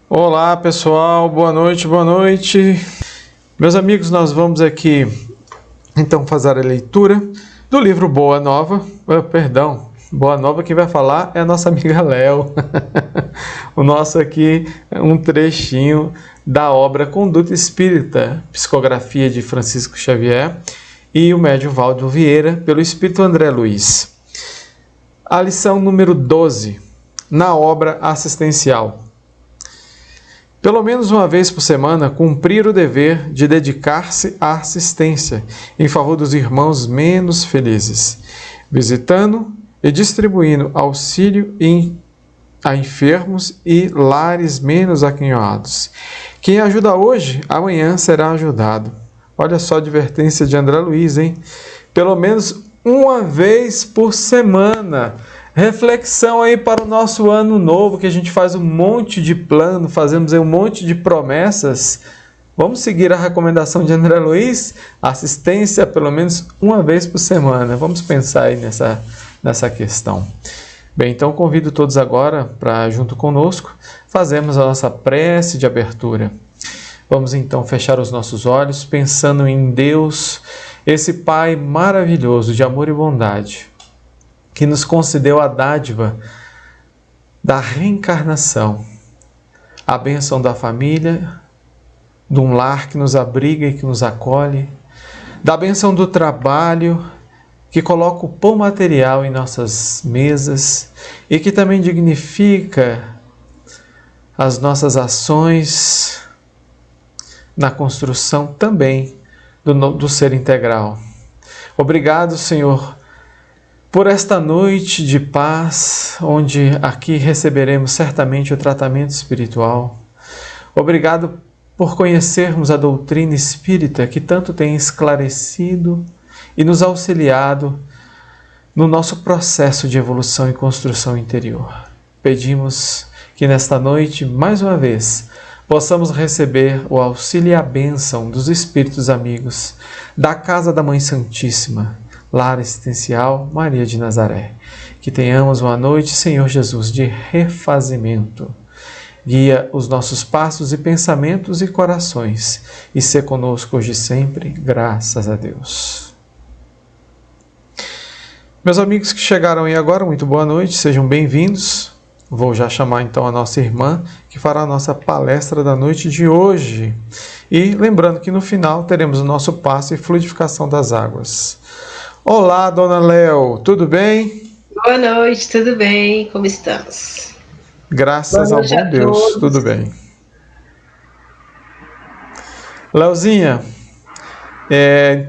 Olá pessoal, boa noite, boa noite. Meus amigos, nós vamos aqui então fazer a leitura do livro Boa Nova. Boa Nova, quem vai falar é a nossa amiga Léo. O nosso aqui é um trechinho da obra Conduta Espírita, psicografia de Francisco Xavier e o médium Valdo Vieira, pelo Espírito André Luiz. A lição número 12, na obra assistencial. Pelo menos uma vez por semana, cumprir o dever de dedicar-se à assistência em favor dos irmãos menos felizes, visitando e distribuindo auxílio a enfermos e lares menos aquinhoados. Quem ajuda hoje, amanhã será ajudado. Olha só a advertência de André Luiz, hein? Pelo menos uma vez por semana. Reflexão aí para o nosso ano novo, que a gente faz um monte de plano, fazemos aí um monte de promessas. Vamos seguir a recomendação de André Luiz? Assistência pelo menos uma vez por semana. Vamos pensar aí nessa questão. Bem, então convido todos agora para, junto conosco, fazermos a nossa prece de abertura. Vamos então fechar os nossos olhos, pensando em Deus, esse Pai maravilhoso de amor e bondade, que nos concedeu a dádiva da reencarnação, a bênção da família, de um lar que nos abriga e que nos acolhe, da bênção do trabalho, que coloca o pão material em nossas mesas e que também dignifica as nossas ações na construção também do ser integral. Obrigado, Senhor, por esta noite de paz, onde aqui receberemos certamente o tratamento espiritual. Obrigado por conhecermos a doutrina espírita que tanto tem esclarecido e nos auxiliado no nosso processo de evolução e construção interior. Pedimos que nesta noite, mais uma vez, possamos receber o auxílio e a bênção dos Espíritos amigos da Casa da Mãe Santíssima, Lar Assistencial Maria de Nazaré. Que tenhamos uma noite, Senhor Jesus, de refazimento. Guia os nossos passos e pensamentos e corações e sê conosco hoje e sempre, graças a Deus. Meus amigos que chegaram aí agora, muito boa noite, sejam bem-vindos. Vou já chamar então a nossa irmã, que fará a nossa palestra da noite de hoje. E lembrando que no final teremos o nosso passe e fluidificação das águas. Olá, dona Léo, tudo bem? Boa noite, tudo bem? Como estamos? Graças ao bom Deus, tudo bem. Léozinha,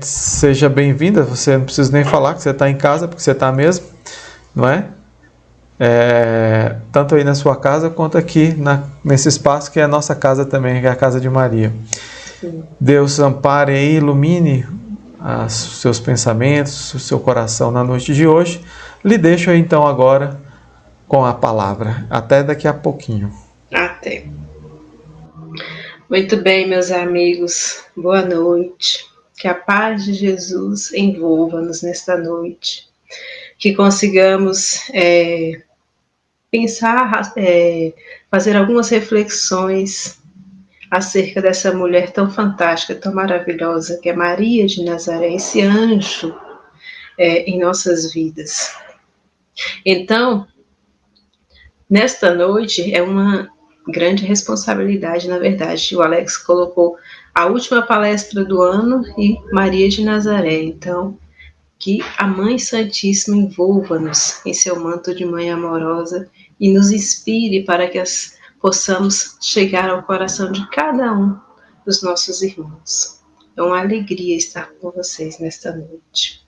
seja bem-vinda, você não precisa nem falar que você está em casa, porque você está mesmo, não é? Tanto aí na sua casa, quanto aqui nesse espaço que é a nossa casa também, que é a casa de Maria. Sim. Deus ampare e ilumine os seus pensamentos, o seu coração na noite de hoje. Lhe deixo aí então agora com a palavra. Até daqui a pouquinho. Até. Muito bem, meus amigos. Boa noite. Que a paz de Jesus envolva-nos nesta noite. Que consigamos pensar, fazer algumas reflexões acerca dessa mulher tão fantástica, tão maravilhosa, que é Maria de Nazaré, esse anjo em nossas vidas. Então, nesta noite é uma grande responsabilidade, na verdade. O Alex colocou a última palestra do ano e Maria de Nazaré. Então, que a Mãe Santíssima envolva-nos em seu manto de mãe amorosa e nos inspire para que possamos chegar ao coração de cada um dos nossos irmãos. É uma alegria estar com vocês nesta noite.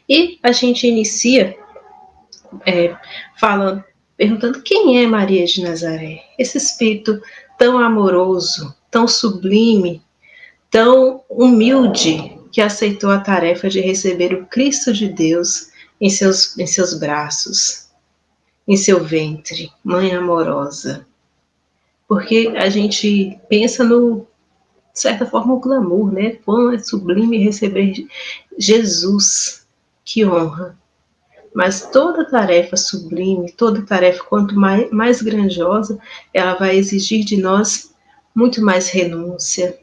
E a gente inicia perguntando quem é Maria de Nazaré? Esse espírito tão amoroso, tão sublime, tão humilde, que aceitou a tarefa de receber o Cristo de Deus em seus braços, em seu ventre, mãe amorosa. Porque a gente pensa de certa forma, o glamour, né? Quão é sublime receber Jesus, que honra. Mas toda tarefa sublime, toda tarefa quanto mais grandiosa, ela vai exigir de nós muito mais renúncia.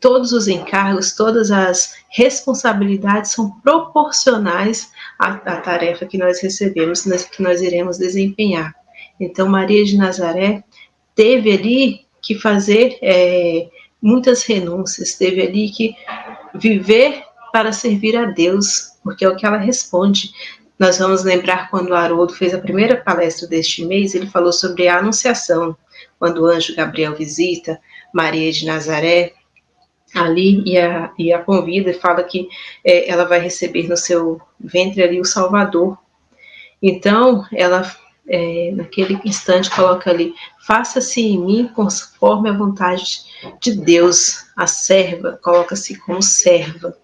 Todos os encargos, todas as responsabilidades são proporcionais à tarefa que nós recebemos, que nós iremos desempenhar. Então, Maria de Nazaré teve ali que fazer muitas renúncias, teve ali que viver para servir a Deus, porque é o que ela responde. Nós vamos lembrar quando o Haroldo fez a primeira palestra deste mês, ele falou sobre a Anunciação, quando o anjo Gabriel visita Maria de Nazaré ali e a convida e fala que ela vai receber no seu ventre ali o Salvador. Então, ela naquele instante coloca ali: faça-se em mim conforme a vontade de Deus. A serva coloca-se como serva.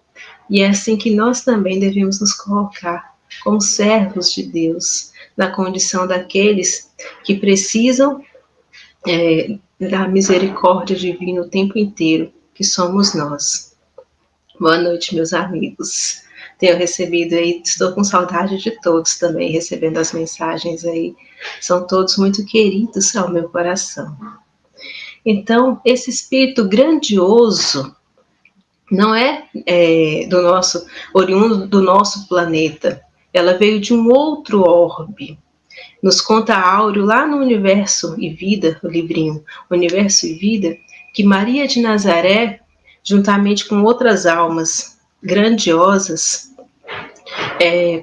E é assim que nós também devemos nos colocar, como servos de Deus, na condição daqueles que precisam da misericórdia divina o tempo inteiro, que somos nós. Boa noite, meus amigos. Tenho recebido aí, estou com saudade de todos também, recebendo as mensagens aí. São todos muito queridos ao meu coração. Então, esse espírito grandioso não é oriundo do nosso planeta. Ela veio de um outro orbe. Nos conta Áureo, lá no Universo e Vida, o livrinho Universo e Vida, que Maria de Nazaré, juntamente com outras almas grandiosas,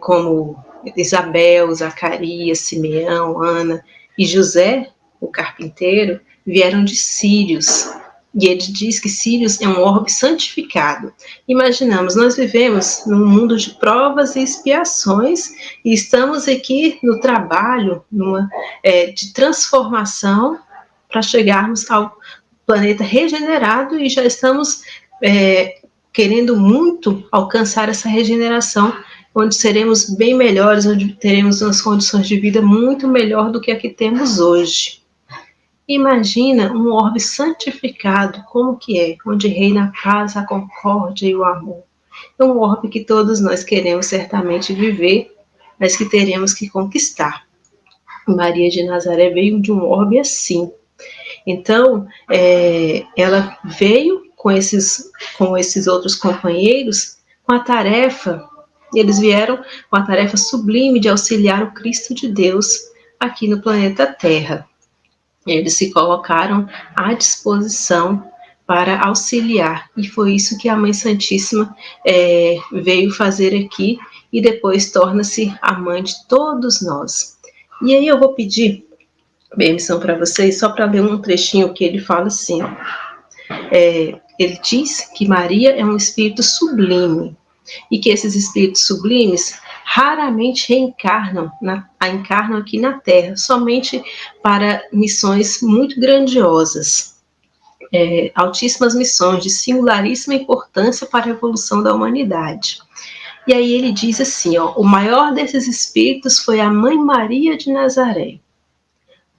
como Isabel, Zacarias, Simeão, Ana e José, o carpinteiro, vieram de Sírios. E ele diz que Sírios é um orbe santificado. Imaginamos, nós vivemos num mundo de provas e expiações e estamos aqui no trabalho de transformação para chegarmos ao planeta regenerado e já estamos querendo muito alcançar essa regeneração, onde seremos bem melhores, onde teremos umas condições de vida muito melhor do que a que temos hoje. Imagina um orbe santificado, como que é, onde reina a paz, a concórdia e o amor. É um orbe que todos nós queremos certamente viver, mas que teremos que conquistar. Maria de Nazaré veio de um orbe assim. Então, ela veio com esses outros companheiros com a tarefa, eles vieram com a tarefa sublime de auxiliar o Cristo de Deus aqui no planeta Terra. Eles se colocaram à disposição para auxiliar, e foi isso que a Mãe Santíssima veio fazer aqui, e depois torna-se a mãe de todos nós. E aí eu vou pedir permissão para vocês, só para ler um trechinho que ele fala assim, ó. Ele diz que Maria é um espírito sublime, e que esses espíritos sublimes raramente encarnam aqui na Terra, somente para missões muito grandiosas, altíssimas missões de singularíssima importância para a evolução da humanidade. E aí ele diz assim, ó, o maior desses espíritos foi a Mãe Maria de Nazaré.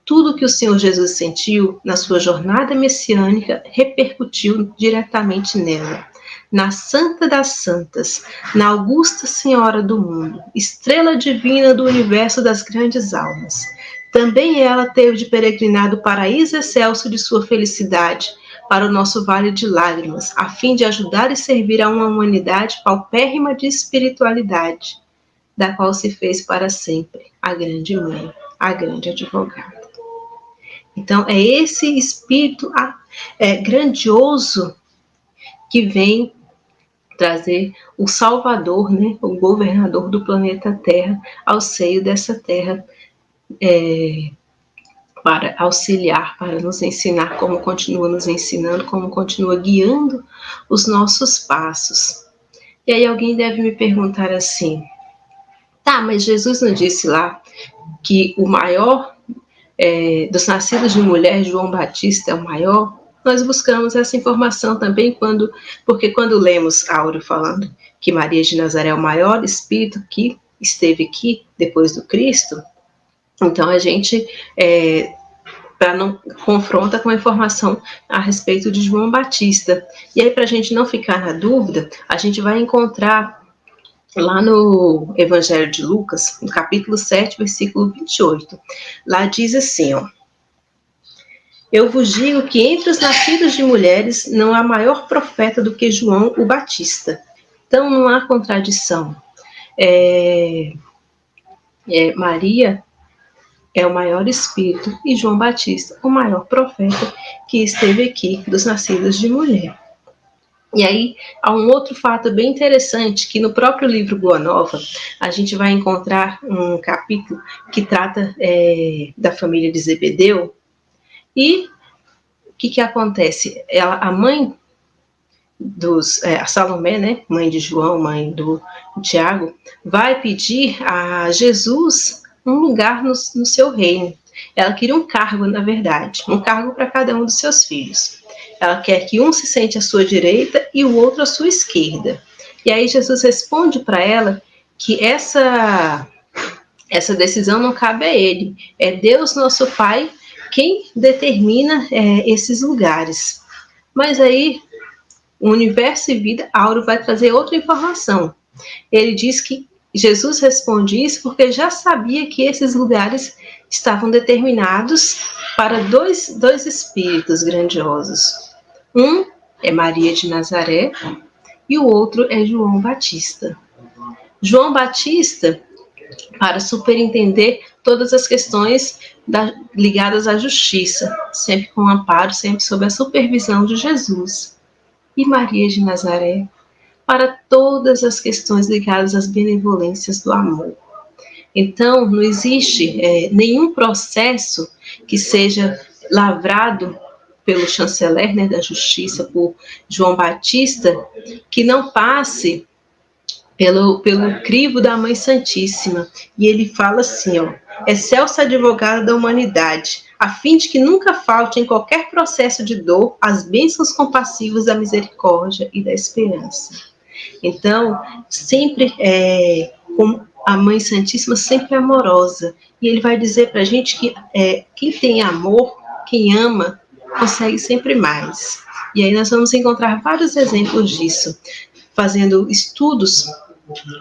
Tudo que o Senhor Jesus sentiu na sua jornada messiânica repercutiu diretamente nela. Na Santa das Santas, na Augusta Senhora do Mundo, estrela divina do universo das grandes almas. Também ela teve de peregrinar do paraíso excelso de sua felicidade para o nosso vale de lágrimas, a fim de ajudar e servir a uma humanidade paupérrima de espiritualidade, da qual se fez para sempre a grande mãe, a grande advogada. Então, é esse espírito grandioso que vem trazer o Salvador, né, o governador do planeta Terra, ao seio dessa Terra, para auxiliar, para nos ensinar, como continua nos ensinando, como continua guiando os nossos passos. E aí alguém deve me perguntar assim, tá, mas Jesus não disse lá que o maior dos nascidos de mulher, João Batista é o maior? Nós buscamos essa informação também porque quando lemos Áureo falando que Maria de Nazaré é o maior espírito que esteve aqui depois do Cristo, então a gente para não confronta com a informação a respeito de João Batista. E aí, para a gente não ficar na dúvida, a gente vai encontrar lá no Evangelho de Lucas, no capítulo 7, versículo 28. Lá diz assim, ó: Eu vos digo que entre os nascidos de mulheres não há maior profeta do que João o Batista. Então não há contradição. Maria é o maior espírito e João Batista, o maior profeta que esteve aqui dos nascidos de mulher. E aí há um outro fato bem interessante, que no próprio livro Boa Nova a gente vai encontrar um capítulo que trata da família de Zebedeu. E o que acontece? A mãe a Salomé, né, mãe de João, mãe do Tiago, vai pedir a Jesus um lugar no seu reino. Ela queria um cargo, na verdade, um cargo para cada um dos seus filhos. Ela quer que um se sente à sua direita e o outro à sua esquerda. E aí Jesus responde para ela que essa decisão não cabe a ele. É Deus, nosso Pai, quem determina esses lugares. Mas aí, o Universo e Vida Áureo vai trazer outra informação. Ele diz que Jesus responde isso porque já sabia que esses lugares estavam determinados para dois espíritos grandiosos. Um é Maria de Nazaré e o outro é João Batista. João Batista, para superintender todas as questões ligadas à justiça, sempre com amparo, sempre sob a supervisão de Jesus. E Maria de Nazaré, para todas as questões ligadas às benevolências do amor. Então, não existe nenhum processo que seja lavrado pelo chanceler, né, da justiça, por João Batista, que não passe pelo crivo da Mãe Santíssima. E ele fala assim, ó: excelsa advogada da humanidade, a fim de que nunca falte em qualquer processo de dor as bênçãos compassivas da misericórdia e da esperança. Então, sempre como a Mãe Santíssima sempre é amorosa. E ele vai dizer para a gente que quem tem amor, quem ama, consegue sempre mais. E aí nós vamos encontrar vários exemplos disso. Fazendo estudos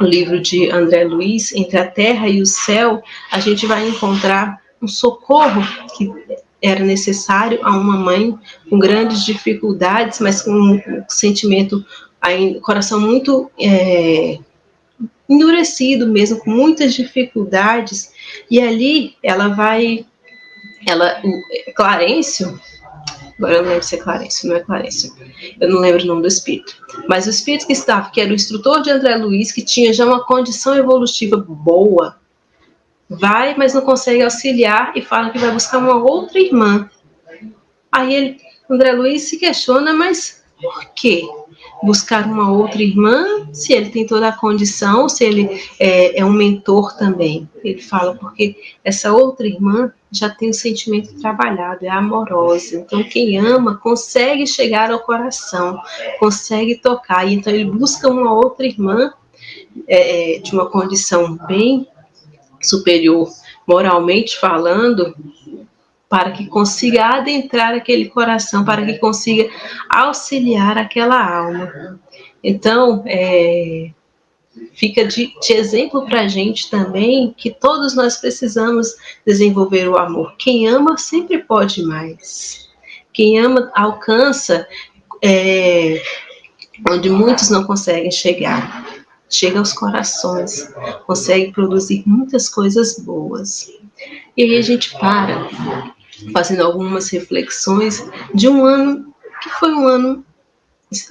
no livro de André Luiz, Entre a Terra e o Céu, a gente vai encontrar um socorro que era necessário a uma mãe com grandes dificuldades, mas com um sentimento, coração muito endurecido mesmo, com muitas dificuldades. E ali Clarencio, agora eu não lembro se é Clarencio, não é Clarencio, eu não lembro o nome do espírito, mas o espírito que estava, que era o instrutor de André Luiz, que tinha já uma condição evolutiva boa, vai, mas não consegue auxiliar e fala que vai buscar uma outra irmã. Aí André Luiz se questiona, mas por quê? Buscar uma outra irmã, se ele tem toda a condição, se ele é um mentor também. Ele fala porque essa outra irmã já tem o sentimento trabalhado, é amorosa. Então, quem ama consegue chegar ao coração, consegue tocar. E então, ele busca uma outra irmã de uma condição bem superior, moralmente falando, para que consiga adentrar aquele coração, para que consiga auxiliar aquela alma. Então, fica de exemplo para a gente também que todos nós precisamos desenvolver o amor. Quem ama sempre pode mais. Quem ama alcança onde muitos não conseguem chegar. Chega aos corações, consegue produzir muitas coisas boas. E aí a gente para, fazendo algumas reflexões de um ano que foi um ano,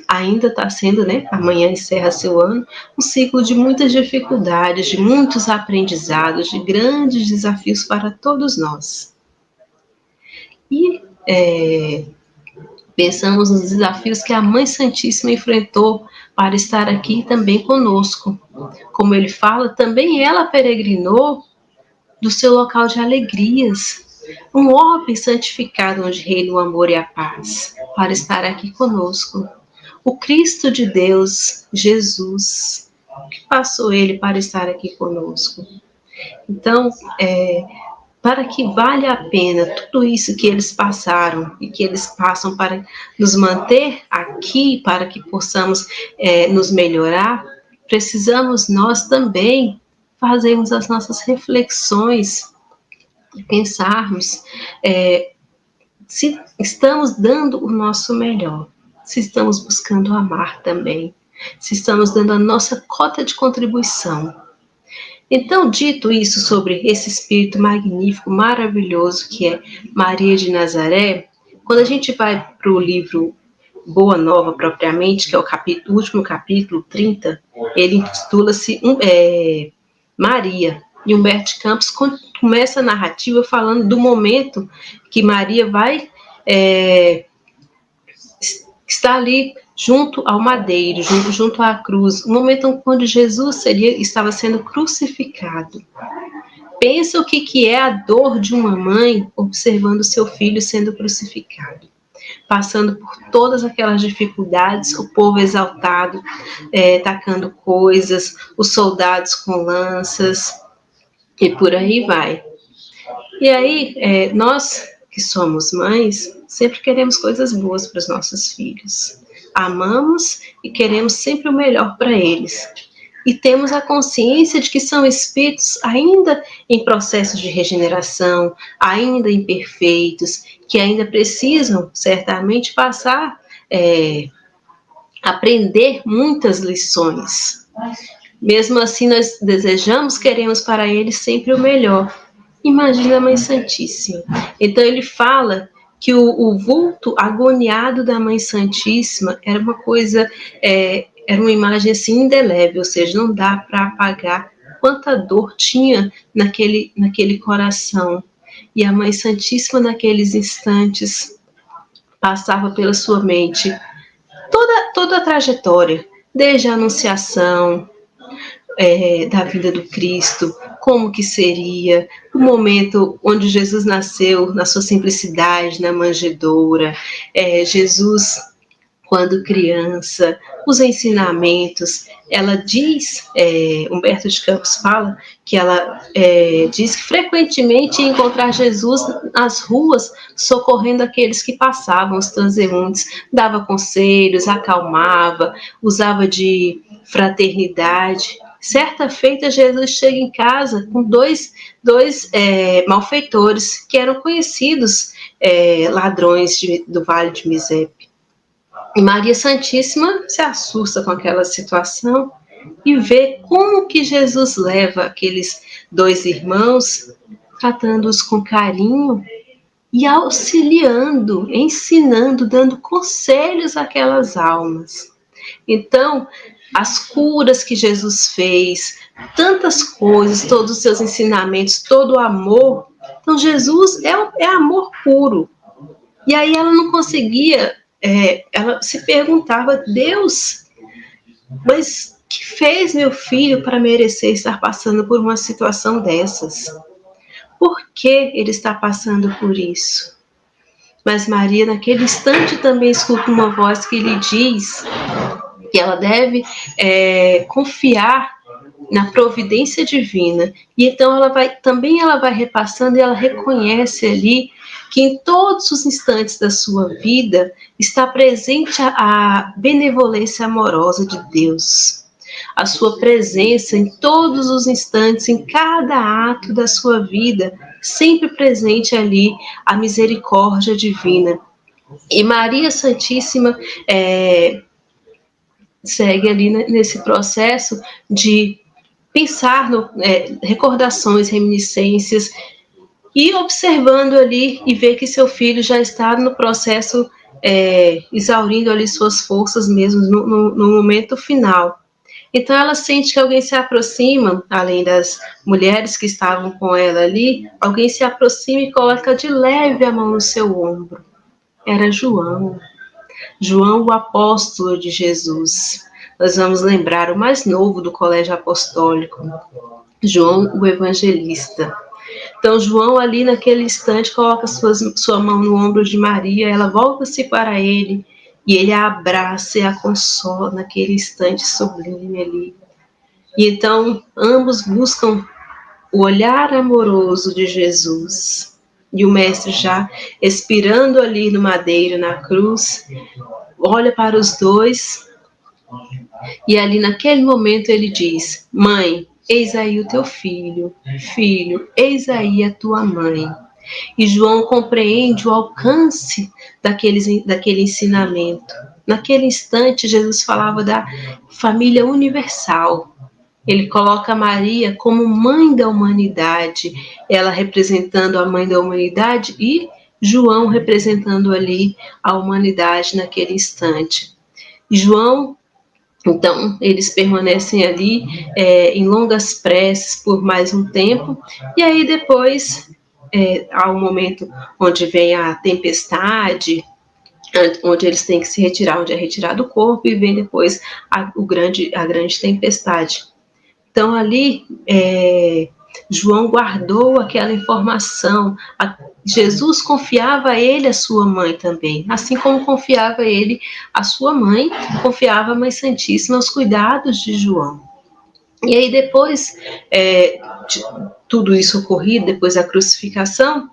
ainda está sendo, né? Amanhã encerra seu ano, um ciclo de muitas dificuldades, de muitos aprendizados, de grandes desafios para todos nós. E pensamos nos desafios que a Mãe Santíssima enfrentou para estar aqui também conosco. Como ele fala, também ela peregrinou do seu local de alegrias, um orbe santificado onde reina o amor e a paz, para estar aqui conosco. O Cristo de Deus, Jesus, que passou ele para estar aqui conosco. Então, para que valha a pena tudo isso que eles passaram e que eles passam para nos manter aqui, para que possamos nos melhorar, precisamos nós também fazermos as nossas reflexões, pensarmos se estamos dando o nosso melhor, se estamos buscando amar também, se estamos dando a nossa cota de contribuição. Então, dito isso sobre esse espírito magnífico, maravilhoso que é Maria de Nazaré, quando a gente vai para o livro Boa Nova propriamente, que é o último capítulo, 30, ele intitula-se Maria. E Humberto de Campos começa a narrativa falando do momento que Maria vai estar ali junto ao madeiro, junto à cruz, o momento onde Jesus estava sendo crucificado. Pensa o que é a dor de uma mãe observando seu filho sendo crucificado, passando por todas aquelas dificuldades, o povo exaltado, tacando coisas, os soldados com lanças, e por aí vai. E aí, nós que somos mães, sempre queremos coisas boas para os nossos filhos. Amamos e queremos sempre o melhor para eles. E temos a consciência de que são espíritos ainda em processo de regeneração, ainda imperfeitos, que ainda precisam, certamente, aprender muitas lições. Mesmo assim, nós desejamos, queremos para eles sempre o melhor. Imagina a Mãe Santíssima. Então ele fala que o vulto agoniado da Mãe Santíssima era uma coisa, era uma imagem assim indelével, ou seja, não dá para apagar quanta dor tinha naquele coração. E a Mãe Santíssima, naqueles instantes, passava pela sua mente toda a trajetória, desde a anunciação da vida do Cristo, como que seria, o momento onde Jesus nasceu, na sua simplicidade, na manjedoura, Jesus quando criança, os ensinamentos. Ela diz, Humberto de Campos fala, que ela diz que frequentemente ia encontrar Jesus nas ruas, socorrendo aqueles que passavam, os transeuntes, dava conselhos, acalmava, usava de fraternidade. Certa feita, Jesus chega em casa com dois malfeitores que eram conhecidos ladrões do Vale de Misepe. E Maria Santíssima se assusta com aquela situação e vê como que Jesus leva aqueles dois irmãos, tratando-os com carinho e auxiliando, ensinando, dando conselhos àquelas almas. Então, as curas que Jesus fez, tantas coisas, todos os seus ensinamentos, todo o amor. Então, Jesus é amor puro. E aí ela não conseguia, ela se perguntava, Deus, mas o que fez meu filho para merecer estar passando por uma situação dessas? Por que ele está passando por isso? Mas Maria, naquele instante, também escuta uma voz que lhe diz que ela deve confiar na providência divina. E então ela vai repassando e ela reconhece ali que em todos os instantes da sua vida está presente a benevolência amorosa de Deus. A sua presença em todos os instantes, em cada ato da sua vida, sempre presente ali a misericórdia divina. E Maria Santíssima segue ali nesse processo de pensar recordações, reminiscências, e observando ali e ver que seu filho já está no processo, exaurindo ali suas forças mesmo no momento final. Então ela sente que alguém se aproxima, além das mulheres que estavam com ela ali, alguém se aproxima e coloca de leve a mão no seu ombro. Era João, o apóstolo de Jesus. Nós vamos lembrar o mais novo do colégio apostólico, João o evangelista. Então João ali naquele instante coloca sua mão no ombro de Maria, ela volta-se para ele e ele a abraça e a consola naquele instante sublime ali. E então ambos buscam o olhar amoroso de Jesus. E o mestre, já expirando ali no madeiro, na cruz, olha para os dois E ali naquele momento ele diz: Mãe, eis aí o teu filho. Filho, eis aí a tua mãe. E João compreende o alcance daquele ensinamento. Naquele instante, Jesus falava da família universal. Ele coloca Maria como mãe da humanidade, ela representando a mãe da humanidade e João representando ali a humanidade naquele instante. João, então, eles permanecem ali em longas preces por mais um tempo, e aí depois há um momento onde vem a tempestade, onde eles têm que se retirar, onde é retirado o corpo, e vem depois a grande tempestade. Então, ali, João guardou aquela informação. Jesus confiava a ele a sua mãe também, assim como confiava a ele a sua mãe, confiava a Mãe Santíssima aos cuidados de João. E aí, depois de tudo isso ocorrido, depois da crucificação,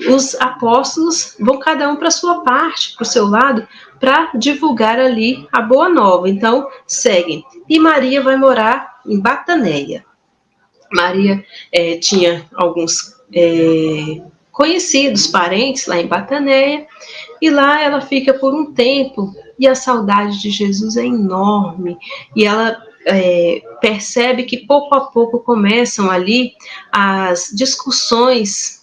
os apóstolos vão cada um para a sua parte, para o seu lado, para divulgar ali a boa nova. Então, seguem. E Maria vai morar em Bataneia. Maria tinha alguns conhecidos, parentes lá em Bataneia, e lá ela fica por um tempo, e a saudade de Jesus é enorme, e ela percebe que pouco a pouco começam ali as discussões.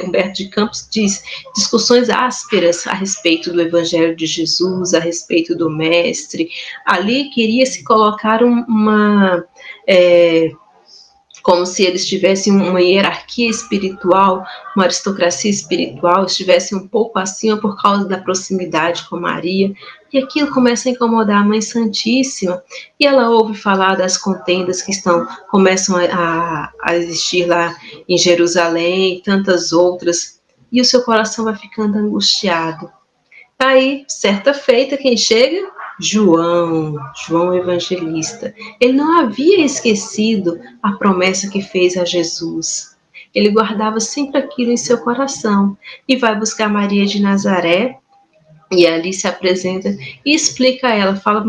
Humberto de Campos diz, discussões ásperas a respeito do Evangelho de Jesus, a respeito do Mestre. Ali queria se colocar como se eles tivessem uma hierarquia espiritual, uma aristocracia espiritual, estivessem um pouco acima por causa da proximidade com Maria, e aquilo começa a incomodar a Mãe Santíssima, e ela ouve falar das contendas que começam a existir lá em Jerusalém, e tantas outras, e o seu coração vai ficando angustiado. Aí, certa feita, quem chega? João Evangelista. Ele não havia esquecido a promessa que fez a Jesus. Ele guardava sempre aquilo em seu coração e vai buscar Maria de Nazaré e ali se apresenta e explica a ela, fala: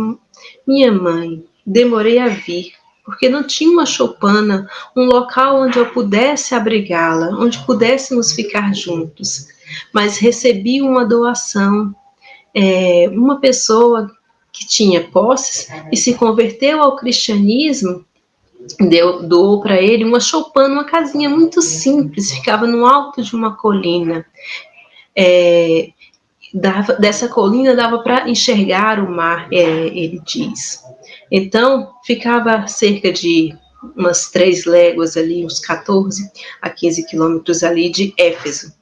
minha mãe, demorei a vir, porque não tinha uma choupana, um local onde eu pudesse abrigá-la, onde pudéssemos ficar juntos, mas recebi uma doação, uma pessoa que tinha posses e se converteu ao cristianismo, doou para ele uma choupana, uma casinha muito simples, ficava no alto de uma colina. Dessa colina dava para enxergar o mar, ele diz. Então, ficava cerca de umas 3 léguas ali, uns 14 a 15 quilômetros ali de Éfeso.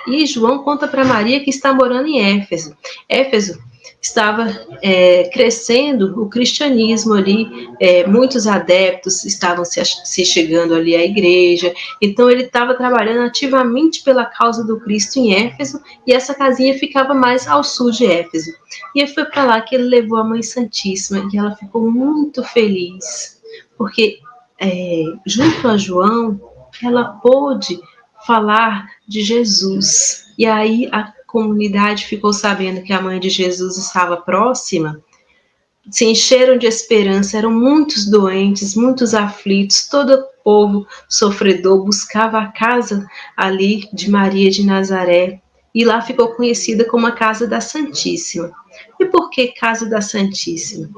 E João conta para Maria que está morando em Éfeso. Éfeso estava crescendo o cristianismo ali, muitos adeptos estavam se chegando ali à igreja, então ele estava trabalhando ativamente pela causa do Cristo em Éfeso, e essa casinha ficava mais ao sul de Éfeso. E foi para lá que ele levou a Mãe Santíssima, e ela ficou muito feliz, porque junto a João, ela pôde falar de Jesus, e aí a comunidade ficou sabendo que a mãe de Jesus estava próxima, se encheram de esperança, eram muitos doentes, muitos aflitos, todo o povo sofredor buscava a casa ali de Maria de Nazaré, e lá ficou conhecida como a Casa da Santíssima. E por que Casa da Santíssima?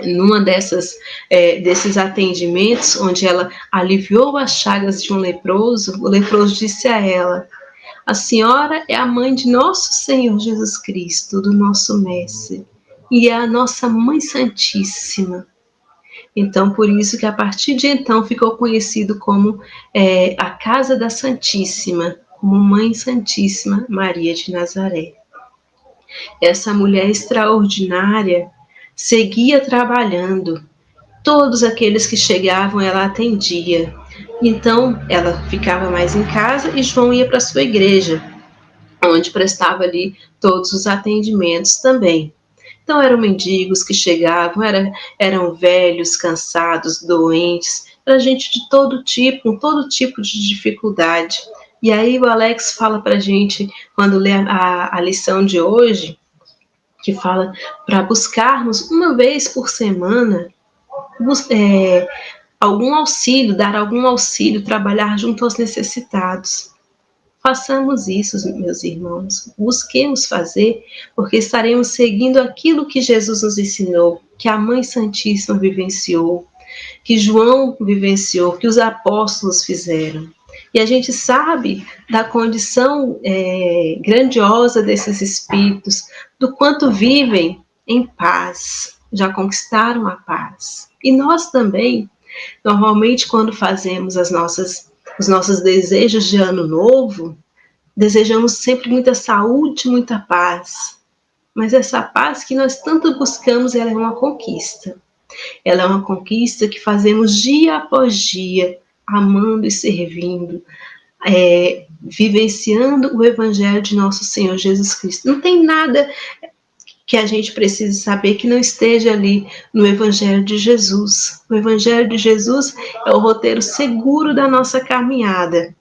Numa desses atendimentos, onde ela aliviou as chagas de um leproso, o leproso disse a ela: a senhora é a mãe de nosso Senhor Jesus Cristo, do nosso Mestre, e é a nossa Mãe Santíssima. Então, por isso que a partir de então ficou conhecido como a Casa da Santíssima, como Mãe Santíssima Maria de Nazaré. Essa mulher extraordinária seguia trabalhando. Todos aqueles que chegavam, ela atendia. Então, ela ficava mais em casa e João ia para a sua igreja, onde prestava ali todos os atendimentos também. Então, eram mendigos que chegavam, eram velhos, cansados, doentes, era gente de todo tipo, com todo tipo de dificuldade. E aí o Alex fala para a gente, quando lê a lição de hoje, que fala para buscarmos uma vez por semana algum auxílio, dar algum auxílio, trabalhar junto aos necessitados. Façamos isso, meus irmãos, busquemos fazer, porque estaremos seguindo aquilo que Jesus nos ensinou, que a Mãe Santíssima vivenciou, que João vivenciou, que os apóstolos fizeram. E a gente sabe da condição grandiosa desses espíritos, do quanto vivem em paz, já conquistaram a paz. E nós também, normalmente, quando fazemos os nossos desejos de ano novo, desejamos sempre muita saúde, muita paz. Mas essa paz que nós tanto buscamos, ela é uma conquista. Ela é uma conquista que fazemos dia após dia, amando e servindo, vivenciando o Evangelho de nosso Senhor Jesus Cristo. Não tem nada que a gente precise saber que não esteja ali no Evangelho de Jesus. O Evangelho de Jesus é o roteiro seguro da nossa caminhada.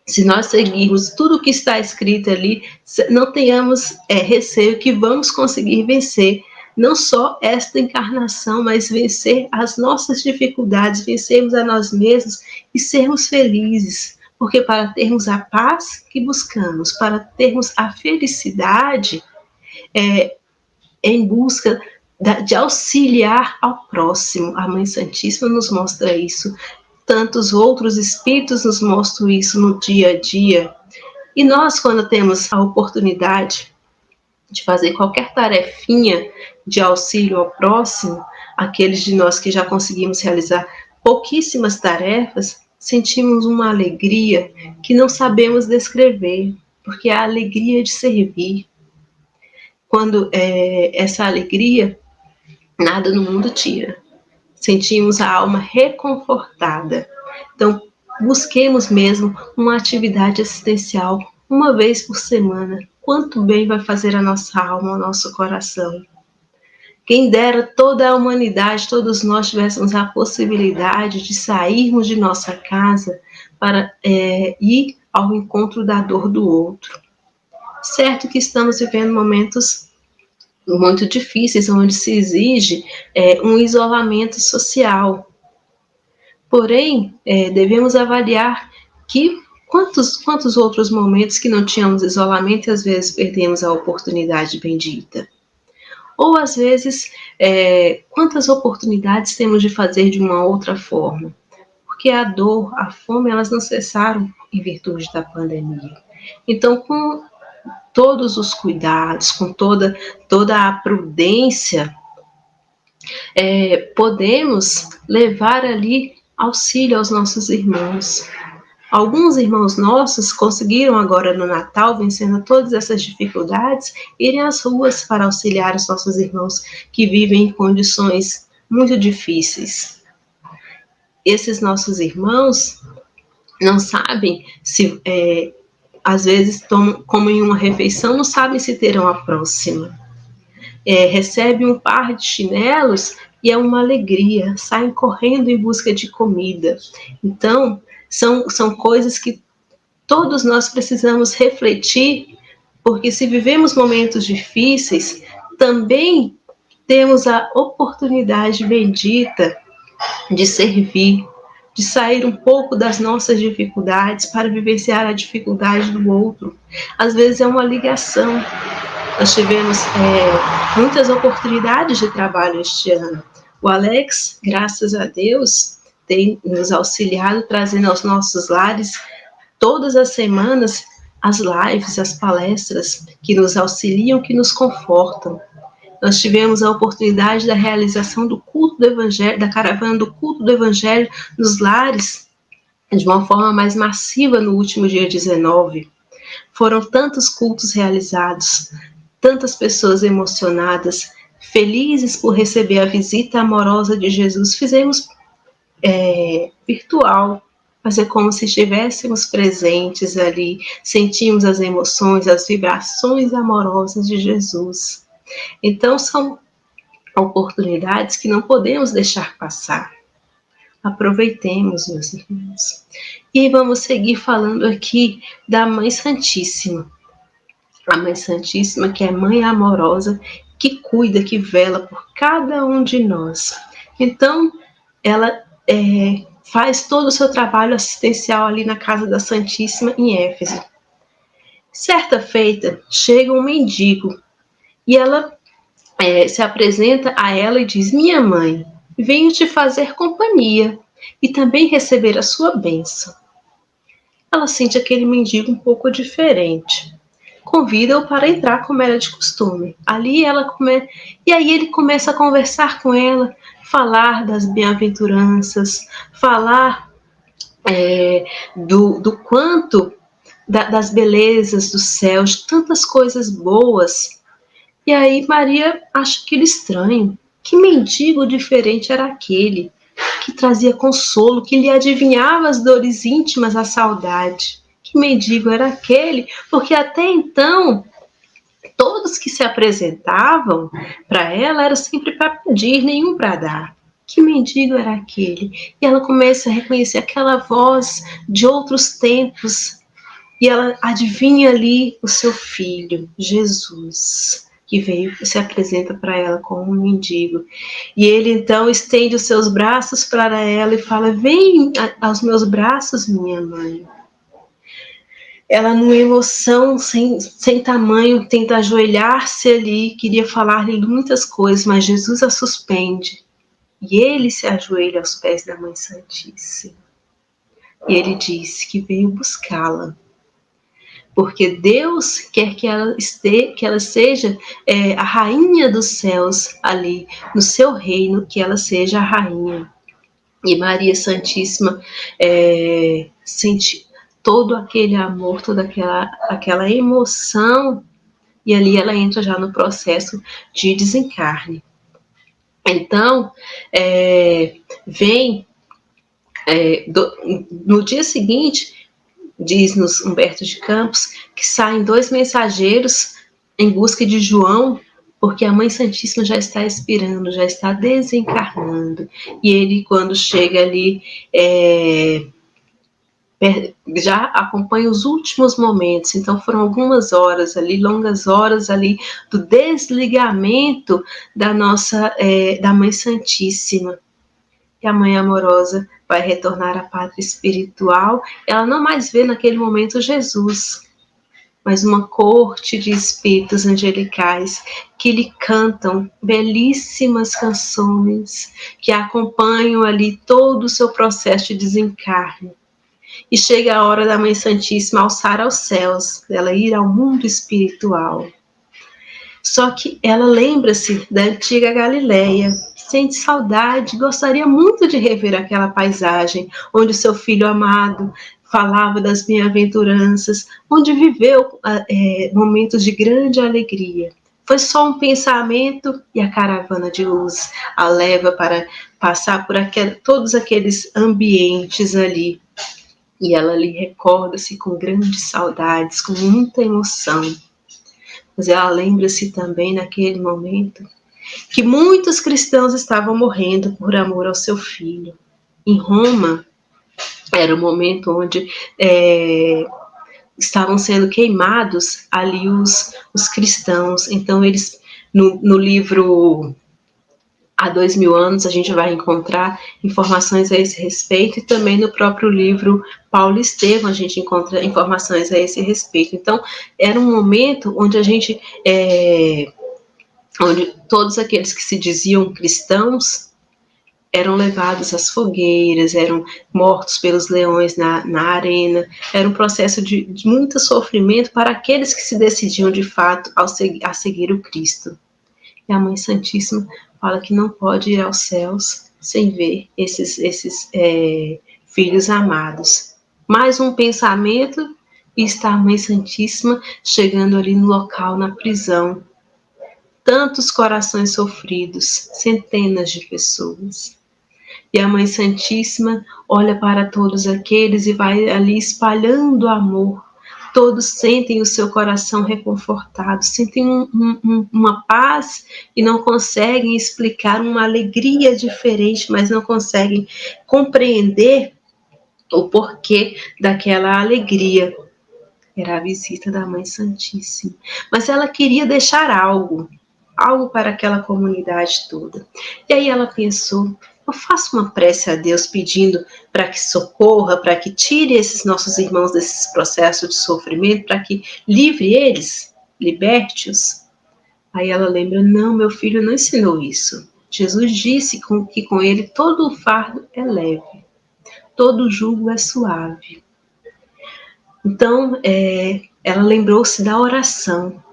Se nós seguirmos tudo o que está escrito ali, não tenhamos receio que vamos conseguir vencer não só esta encarnação, mas vencer as nossas dificuldades, vencermos a nós mesmos e sermos felizes. Porque para termos a paz que buscamos, para termos a felicidade, em busca de auxiliar ao próximo. A Mãe Santíssima nos mostra isso. Tantos outros espíritos nos mostram isso no dia a dia. E nós, quando temos a oportunidade de fazer qualquer tarefinha de auxílio ao próximo, aqueles de nós que já conseguimos realizar pouquíssimas tarefas, sentimos uma alegria que não sabemos descrever, porque é a alegria de servir. Quando essa alegria, nada no mundo tira. Sentimos a alma reconfortada. Então, busquemos mesmo uma atividade assistencial uma vez por semana. Quanto bem vai fazer a nossa alma, ao nosso coração. Quem dera toda a humanidade, todos nós tivéssemos a possibilidade de sairmos de nossa casa para ir ao encontro da dor do outro. Certo que estamos vivendo momentos muito difíceis, onde se exige um isolamento social. Porém, devemos avaliar que quantos outros momentos que não tínhamos isolamento e às vezes perdemos a oportunidade bendita. Ou às vezes, quantas oportunidades temos de fazer de uma outra forma. Porque a dor, a fome, elas não cessaram em virtude da pandemia. Então, com todos os cuidados, com toda a prudência, podemos levar ali auxílio aos nossos irmãos. Alguns irmãos nossos conseguiram agora no Natal, vencendo todas essas dificuldades, irem às ruas para auxiliar os nossos irmãos que vivem em condições muito difíceis. Esses nossos irmãos não sabem se, às vezes, comem uma refeição, não sabem se terão a próxima. Recebem um par de chinelos e é uma alegria, saem correndo em busca de comida. Então, são coisas que todos nós precisamos refletir, porque se vivemos momentos difíceis, também temos a oportunidade bendita de servir, de sair um pouco das nossas dificuldades para vivenciar a dificuldade do outro. Às vezes é uma ligação. Nós tivemos muitas oportunidades de trabalho este ano. O Alex, graças a Deus, tem nos auxiliado, trazendo aos nossos lares, todas as semanas, as lives, as palestras que nos auxiliam, que nos confortam. Nós tivemos a oportunidade da realização do culto do Evangelho, da caravana do culto do Evangelho nos lares, de uma forma mais massiva no último dia 19. Foram tantos cultos realizados, tantas pessoas emocionadas, felizes por receber a visita amorosa de Jesus. Fizemos virtual, mas é como se estivéssemos presentes ali, sentimos as emoções, as vibrações amorosas de Jesus. Então, são oportunidades que não podemos deixar passar. Aproveitemos, meus irmãos. E vamos seguir falando aqui da Mãe Santíssima. A Mãe Santíssima, que é Mãe amorosa, que cuida, que vela por cada um de nós. Então, ela faz todo o seu trabalho assistencial ali na casa da Santíssima em Éfeso. Certa feita, chega um mendigo e ela se apresenta a ela e diz: minha mãe, venho te fazer companhia e também receber a sua bênção. Ela sente aquele mendigo um pouco diferente. Convida-o para entrar como era de costume. E aí ele começa a conversar com ela, falar das bem-aventuranças, falar do quanto das belezas do céu, de tantas coisas boas. E aí Maria acha aquilo estranho. Que mendigo diferente era aquele, que trazia consolo, que lhe adivinhava as dores íntimas, a saudade. Que mendigo era aquele? Porque até então, todos que se apresentavam para ela eram sempre para pedir, nenhum para dar. Que mendigo era aquele? E ela começa a reconhecer aquela voz de outros tempos. E ela adivinha ali o seu filho, Jesus, que veio e se apresenta para ela como um mendigo. E ele então estende os seus braços para ela e fala: vem aos meus braços, minha mãe. Ela, numa emoção sem tamanho, tenta ajoelhar-se ali, queria falar-lhe muitas coisas, mas Jesus a suspende. E ele se ajoelha aos pés da Mãe Santíssima. E ele diz que veio buscá-la, porque Deus quer que ela seja a rainha dos céus ali, no seu reino, que ela seja a rainha. E Maria Santíssima sente todo aquele amor, toda aquela emoção, e ali ela entra já no processo de desencarne. Então, no dia seguinte, diz-nos Humberto de Campos, que saem 2 mensageiros em busca de João, porque a Mãe Santíssima já está expirando, já está desencarnando. E ele, quando chega ali, já acompanha os últimos momentos. Então foram algumas horas ali, longas horas ali, do desligamento da Mãe Santíssima. E a Mãe Amorosa vai retornar à pátria espiritual. Ela não mais vê naquele momento Jesus, mas uma corte de espíritos angelicais que lhe cantam belíssimas canções, que acompanham ali todo o seu processo de desencarne. E chega a hora da Mãe Santíssima alçar aos céus, dela ir ao mundo espiritual. Só que ela lembra-se da antiga Galileia, sente saudade, gostaria muito de rever aquela paisagem onde o seu filho amado falava das bem-aventuranças, onde viveu momentos de grande alegria. Foi só um pensamento e a caravana de luz a leva para passar por todos aqueles ambientes ali. E ela lhe recorda-se com grandes saudades, com muita emoção. Mas ela lembra-se também naquele momento que muitos cristãos estavam morrendo por amor ao seu filho. Em Roma, era o momento onde estavam sendo queimados ali os cristãos. Então eles, no livro Há 2000 anos, a gente vai encontrar informações a esse respeito, e também no próprio livro Paulo e Estevão a gente encontra informações a esse respeito. Então, era um momento onde onde todos aqueles que se diziam cristãos eram levados às fogueiras, eram mortos pelos leões na arena. Era um processo de muito sofrimento para aqueles que se decidiam de fato a seguir o Cristo. E a Mãe Santíssima fala que não pode ir aos céus sem ver esses filhos amados. Mais um pensamento e está a Mãe Santíssima chegando ali no local, na prisão. Tantos corações sofridos, centenas de pessoas. E a Mãe Santíssima olha para todos aqueles e vai ali espalhando amor. Todos sentem o seu coração reconfortado, sentem uma paz e não conseguem explicar, uma alegria diferente, mas não conseguem compreender o porquê daquela alegria. Era a visita da Mãe Santíssima. Mas ela queria deixar algo. algo para aquela comunidade toda. E aí ela pensou, eu faço uma prece a Deus pedindo para que socorra, para que tire esses nossos irmãos desses processos de sofrimento, para que livre eles, liberte-os. Aí ela lembra, não, meu filho não ensinou isso. Jesus disse que com ele todo o fardo é leve, todo o jugo é suave. Então, ela lembrou-se da oração,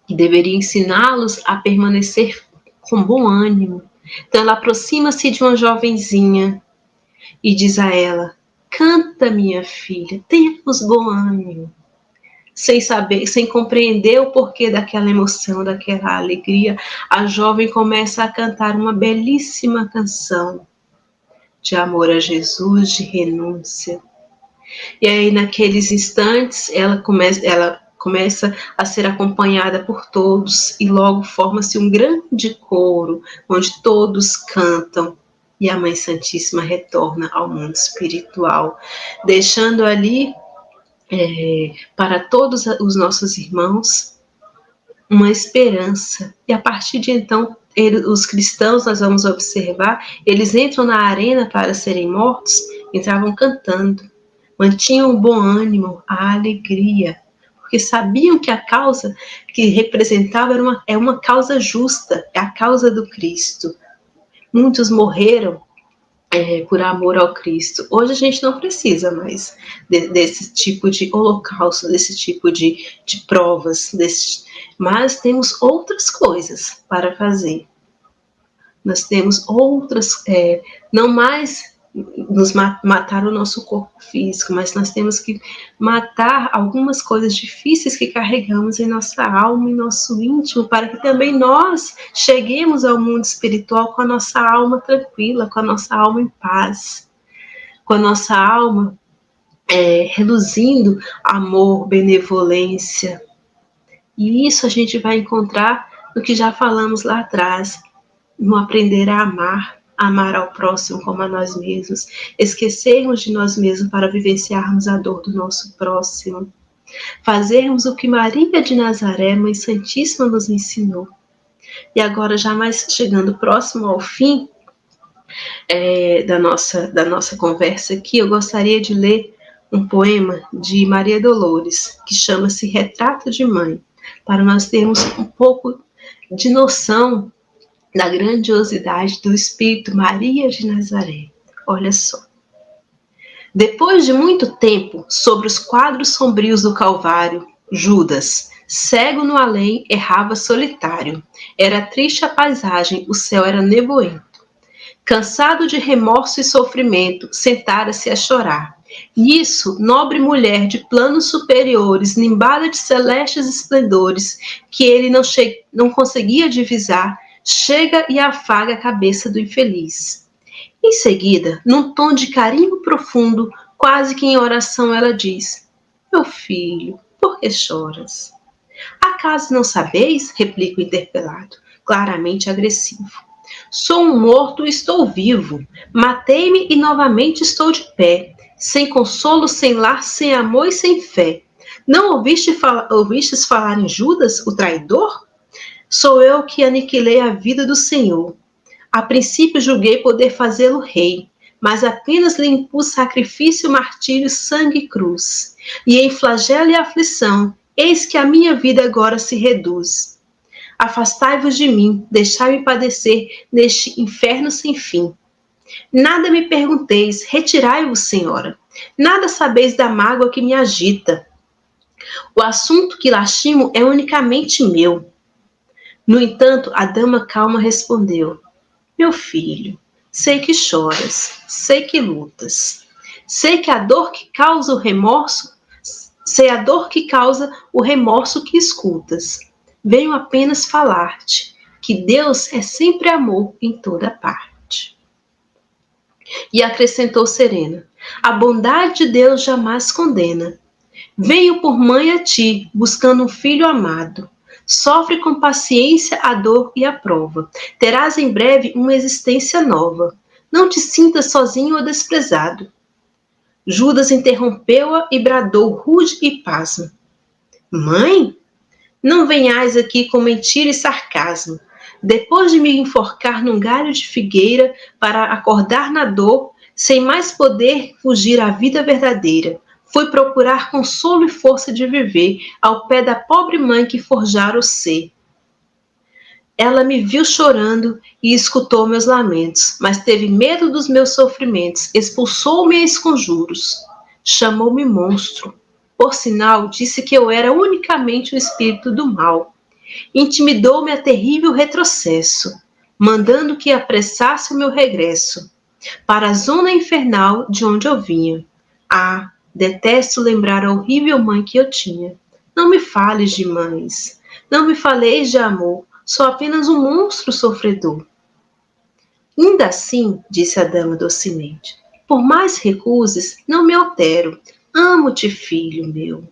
que deveria ensiná-los a permanecer com bom ânimo. Então ela aproxima-se de uma jovenzinha e diz a ela, canta minha filha, tenhamos bom ânimo. Sem saber, sem compreender o porquê daquela emoção, daquela alegria, a jovem começa a cantar uma belíssima canção de amor a Jesus, de renúncia. E aí naqueles instantes ela começa a ser acompanhada por todos e logo forma-se um grande coro onde todos cantam e a Mãe Santíssima retorna ao mundo espiritual, deixando ali para todos os nossos irmãos uma esperança. E a partir de então, os cristãos, nós vamos observar, eles entram na arena para serem mortos, entravam cantando, mantinham o bom ânimo, a alegria, porque sabiam que a causa que representava é uma causa justa, é a causa do Cristo. Muitos morreram por amor ao Cristo. Hoje a gente não precisa mais desse tipo de holocausto, desse tipo de provas, mas temos outras coisas para fazer. Nós temos outras, não mais nos matar o nosso corpo físico, mas nós temos que matar algumas coisas difíceis que carregamos em nossa alma, em nosso íntimo, para que também nós cheguemos ao mundo espiritual com a nossa alma tranquila, com a nossa alma em paz, com a nossa alma reluzindo amor, benevolência. E isso a gente vai encontrar no que já falamos lá atrás, no aprender a amar ao próximo como a nós mesmos, esquecermos de nós mesmos para vivenciarmos a dor do nosso próximo, fazermos o que Maria de Nazaré, Mãe Santíssima, nos ensinou. E agora, já mais chegando próximo ao fim da nossa conversa aqui, eu gostaria de ler um poema de Maria Dolores, que chama-se Retrato de Mãe, para nós termos um pouco de noção da grandiosidade do Espírito Maria de Nazaré. Olha só. Depois de muito tempo, sobre os quadros sombrios do Calvário, Judas, cego no além, errava solitário. Era triste a paisagem, o céu era nevoento. Cansado de remorso e sofrimento, sentara-se a chorar. Nisso, nobre mulher de planos superiores, nimbada de celestes esplendores, que ele não conseguia divisar, chega e afaga a cabeça do infeliz. Em seguida, num tom de carinho profundo, quase que em oração, ela diz: meu filho, por que choras? Acaso não sabeis? Replica o interpelado, claramente agressivo. Sou um morto e estou vivo. Matei-me e novamente estou de pé, sem consolo, sem lar, sem amor e sem fé. Não ouvistes falar em Judas, o traidor? Sou eu que aniquilei a vida do Senhor. A princípio julguei poder fazê-lo rei, mas apenas lhe impus sacrifício, martírio, sangue e cruz. E em flagelo e aflição, eis que a minha vida agora se reduz. Afastai-vos de mim, deixai-me padecer neste inferno sem fim. Nada me pergunteis, retirai-vos, Senhora. Nada sabeis da mágoa que me agita. O assunto que lastimo é unicamente meu. No entanto, a dama calma respondeu: meu filho, sei que choras, sei que lutas, sei que a dor que causa o remorso, sei a dor que causa o remorso que escutas. Venho apenas falar-te que Deus é sempre amor em toda parte. E acrescentou serena: a bondade de Deus jamais condena. Venho por mãe a ti, buscando um filho amado. Sofre com paciência a dor e a prova. Terás em breve uma existência nova. Não te sintas sozinho ou desprezado. Judas interrompeu-a e bradou rude e pasmo: mãe? Não venhais aqui com mentira e sarcasmo. Depois de me enforcar num galho de figueira para acordar na dor, sem mais poder fugir à vida verdadeira, fui procurar consolo e força de viver ao pé da pobre mãe que forjara o ser. Ela me viu chorando e escutou meus lamentos, mas teve medo dos meus sofrimentos, expulsou-me a esconjuros, chamou-me monstro. Por sinal, disse que eu era unicamente o espírito do mal. Intimidou-me a terrível retrocesso, mandando que apressasse o meu regresso para a zona infernal de onde eu vinha. Ah, detesto lembrar a horrível mãe que eu tinha. Não me fales de mães, não me faleis de amor, sou apenas um monstro sofredor. Ainda assim, disse a dama docemente, por mais recuses, não me altero. Amo-te, filho meu,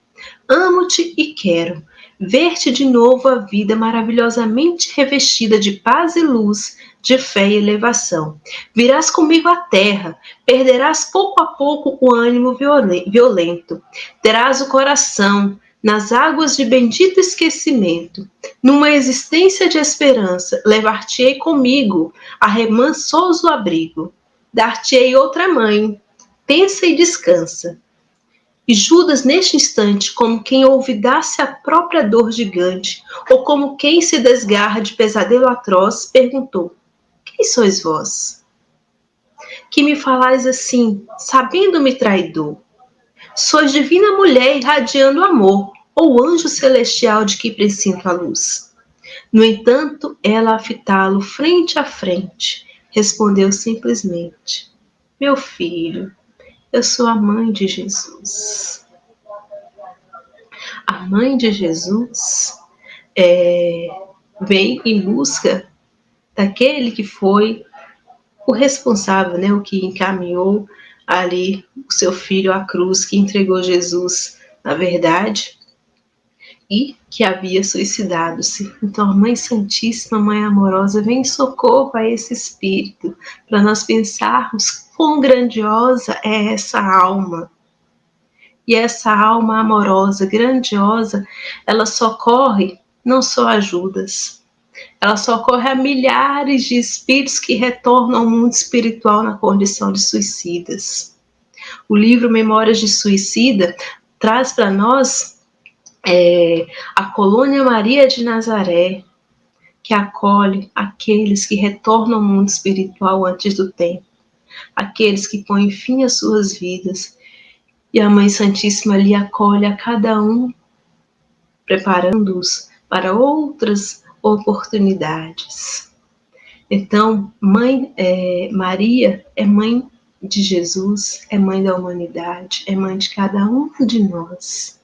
amo-te e quero ver-te de novo a vida maravilhosamente revestida de paz e luz, de fé e elevação. Virás comigo à terra, perderás pouco a pouco o ânimo violento, terás o coração nas águas de bendito esquecimento. Numa existência de esperança, levar-te-ei comigo a remansoso abrigo. Dar-te-ei outra mãe, pensa e descansa. E Judas, neste instante, como quem olvidasse a própria dor gigante, ou como quem se desgarra de pesadelo atroz, perguntou: quem sois vós? Que me falais assim, sabendo-me traidor? Sois divina mulher irradiando amor, ou anjo celestial de que presinto a luz? No entanto, ela, a fitá-lo frente a frente, respondeu simplesmente: meu filho, eu sou a mãe de Jesus. A mãe de Jesus vem em busca daquele que foi o responsável, né, o que encaminhou ali o seu filho à cruz, que entregou Jesus, na verdade, e que havia suicidado-se. Então, a Mãe Santíssima, Mãe Amorosa, vem em socorro a esse espírito, para nós pensarmos quão grandiosa é essa alma. E essa alma amorosa, grandiosa, ela socorre não só a Judas, ela socorre a milhares de espíritos que retornam ao mundo espiritual na condição de suicidas. O livro Memórias de Suicida traz para nós a Colônia Maria de Nazaré, que acolhe aqueles que retornam ao mundo espiritual antes do tempo, aqueles que põem fim às suas vidas. E a Mãe Santíssima ali acolhe a cada um, preparando-os para outras oportunidades. Então, Maria é mãe de Jesus, é mãe da humanidade, é mãe de cada um de nós.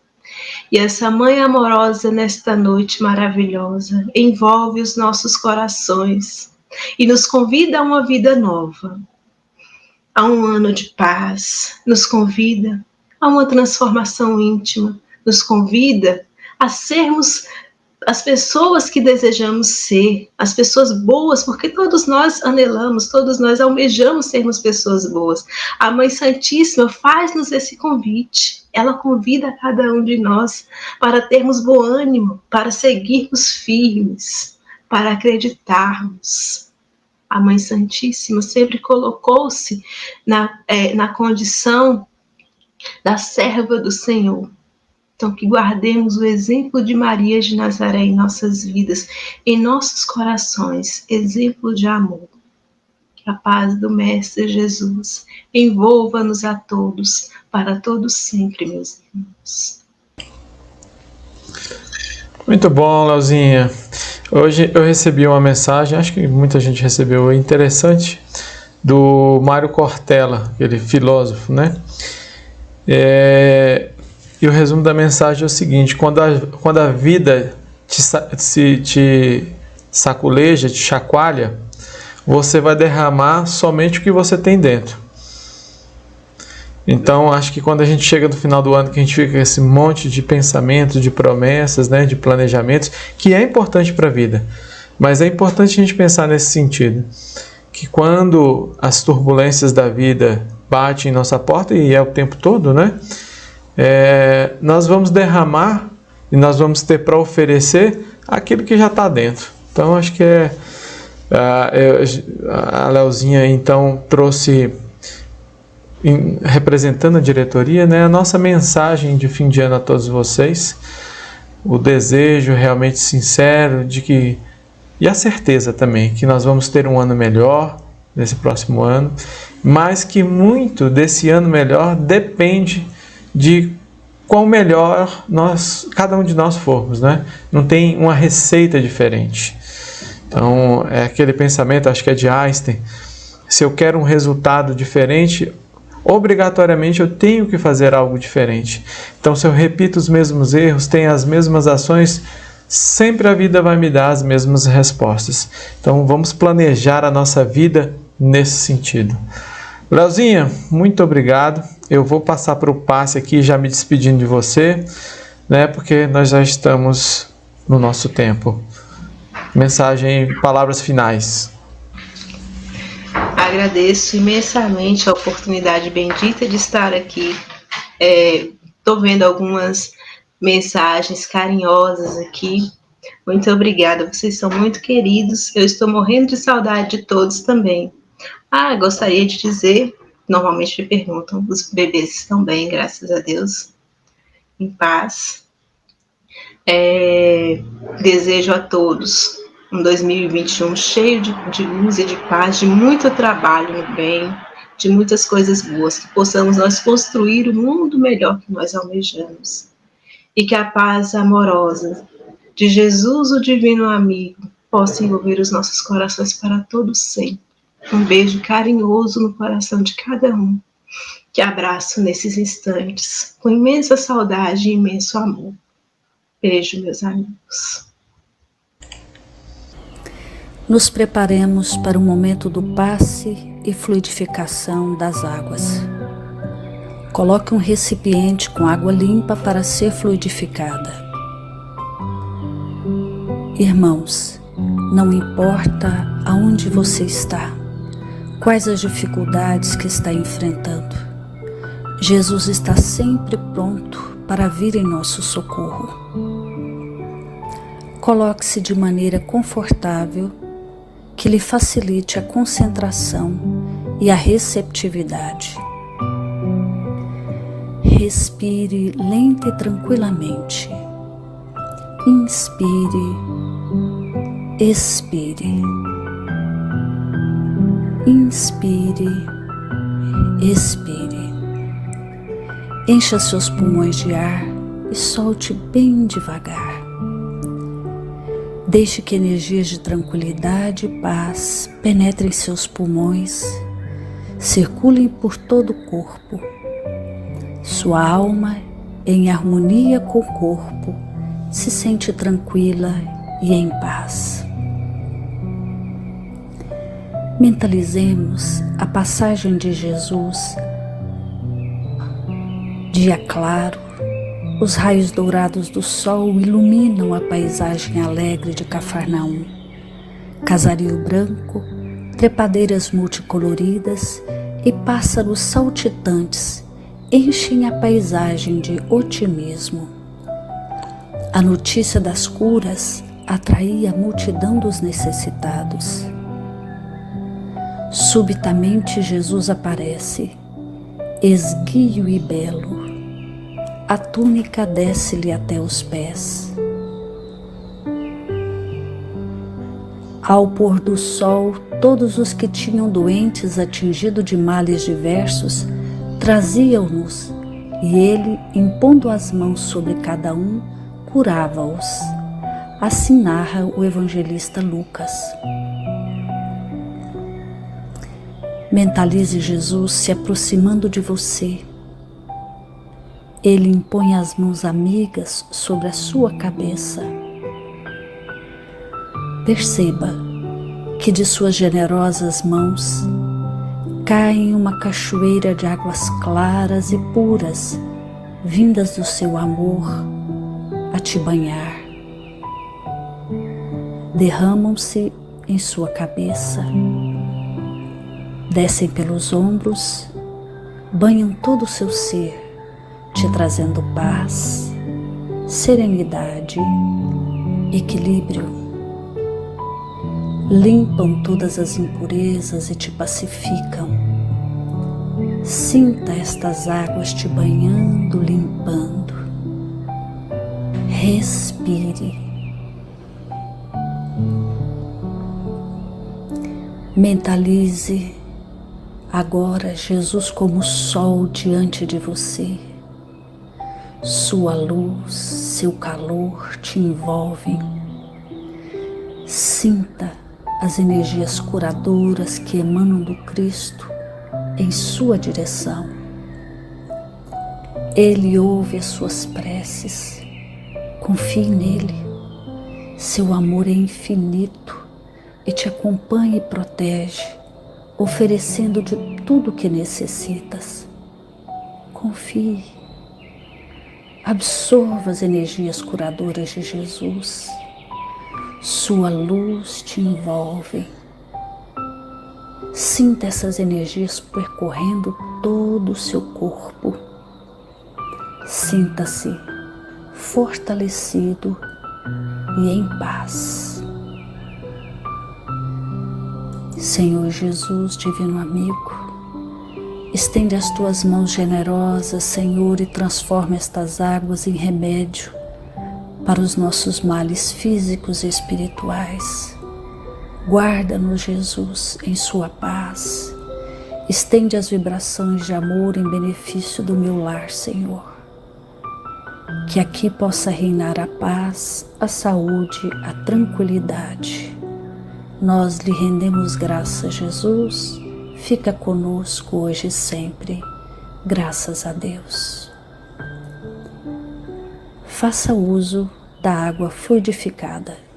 E essa mãe amorosa nesta noite maravilhosa envolve os nossos corações e nos convida a uma vida nova, a um ano de paz, nos convida a uma transformação íntima, nos convida a sermos as pessoas que desejamos ser, as pessoas boas, porque todos nós anelamos, todos nós almejamos sermos pessoas boas. A Mãe Santíssima faz-nos esse convite, ela convida a cada um de nós para termos bom ânimo, para seguirmos firmes, para acreditarmos. A Mãe Santíssima sempre colocou-se na condição da serva do Senhor. Então, que guardemos o exemplo de Maria de Nazaré em nossas vidas, em nossos corações, exemplo de amor. Que a paz do Mestre Jesus envolva-nos a todos, para todos sempre, meus irmãos. Muito bom, Leozinha. Hoje eu recebi uma mensagem, acho que muita gente recebeu, interessante, do Mário Cortella, aquele filósofo, né? E o resumo da mensagem é o seguinte: quando a vida te saculeja, te chacoalha, você vai derramar somente o que você tem dentro. Então, acho que quando a gente chega no final do ano, que a gente fica com esse monte de pensamentos, de promessas, né, de planejamentos, que é importante para a vida, mas é importante a gente pensar nesse sentido, que quando as turbulências da vida batem em nossa porta, e é o tempo todo, né? Nós vamos derramar e nós vamos ter para oferecer aquilo que já está dentro. Então, acho que a Leozinha, então, trouxe, representando a diretoria, né, a nossa mensagem de fim de ano a todos vocês, o desejo realmente sincero e a certeza também que nós vamos ter um ano melhor nesse próximo ano, mas que muito desse ano melhor depende de quão melhor cada um de nós formos, né? Não tem uma receita diferente. Então, é aquele pensamento, acho que é de Einstein, se eu quero um resultado diferente, obrigatoriamente eu tenho que fazer algo diferente. Então, se eu repito os mesmos erros, tenho as mesmas ações, sempre a vida vai me dar as mesmas respostas. Então, vamos planejar a nossa vida nesse sentido. Leozinha, muito obrigado. Eu vou passar para o passe aqui, já me despedindo de você, né, porque nós já estamos no nosso tempo. Mensagem, palavras finais. Agradeço imensamente a oportunidade bendita de estar aqui. Estou vendo algumas mensagens carinhosas aqui. Muito obrigada, vocês são muito queridos. Eu estou morrendo de saudade de todos também. Gostaria de dizer, normalmente me perguntam, os bebês estão bem, graças a Deus, em paz. Desejo a todos um 2021 cheio de luz e de paz, de muito trabalho no bem, de muitas coisas boas, que possamos nós construir o mundo melhor que nós almejamos. E que a paz amorosa de Jesus, o divino amigo, possa envolver os nossos corações para todo sempre. Um beijo carinhoso no coração de cada um, que abraço nesses instantes, com imensa saudade e imenso amor. Beijo, meus amigos. Nos preparemos para o momento do passe e fluidificação das águas. Coloque um recipiente com água limpa para ser fluidificada. Irmãos, não importa aonde você está, quais as dificuldades que está enfrentando, Jesus está sempre pronto para vir em nosso socorro. Coloque-se de maneira confortável que lhe facilite a concentração e a receptividade. Respire lenta e tranquilamente. Inspire, expire. Inspire, expire. Encha seus pulmões de ar e solte bem devagar. Deixe que energias de tranquilidade e paz penetrem seus pulmões, circulem por todo o corpo. Sua alma, em harmonia com o corpo, se sente tranquila e em paz. Mentalizemos a passagem de Jesus. Dia claro, os raios dourados do sol iluminam a paisagem alegre de Cafarnaum. Casario branco, trepadeiras multicoloridas e pássaros saltitantes enchem a paisagem de otimismo. A notícia das curas atraía a multidão dos necessitados. Subitamente Jesus aparece, esguio e belo. A túnica desce-lhe até os pés. Ao pôr do sol, todos os que tinham doentes atingidos de males diversos traziam-nos, e ele, impondo as mãos sobre cada um, curava-os. Assim narra o evangelista Lucas. Mentalize Jesus se aproximando de você. Ele impõe as mãos amigas sobre a sua cabeça. Perceba que de suas generosas mãos cai uma cachoeira de águas claras e puras, vindas do seu amor a te banhar. Derramam-se em sua cabeça, descem pelos ombros, banham todo o seu ser, te trazendo paz, serenidade, equilíbrio. Limpam todas as impurezas e te pacificam. Sinta estas águas te banhando, limpando. Respire. Mentalize agora Jesus como sol diante de você. Sua luz, seu calor te envolvem. Sinta as energias curadoras que emanam do Cristo em sua direção. Ele ouve as suas preces. Confie nele. Seu amor é infinito e te acompanha e protege, oferecendo de tudo o que necessitas. Confie. Absorva as energias curadoras de Jesus. Sua luz te envolve. Sinta essas energias percorrendo todo o seu corpo. Sinta-se fortalecido e em paz. Senhor Jesus, divino amigo, estende as tuas mãos generosas, Senhor, e transforma estas águas em remédio para os nossos males físicos e espirituais. Guarda-nos, Jesus, em sua paz. Estende as vibrações de amor em benefício do meu lar, Senhor. Que aqui possa reinar a paz, a saúde, a tranquilidade. Nós lhe rendemos graças, Jesus. Fica conosco hoje e sempre. Graças a Deus. Faça uso da água fluidificada.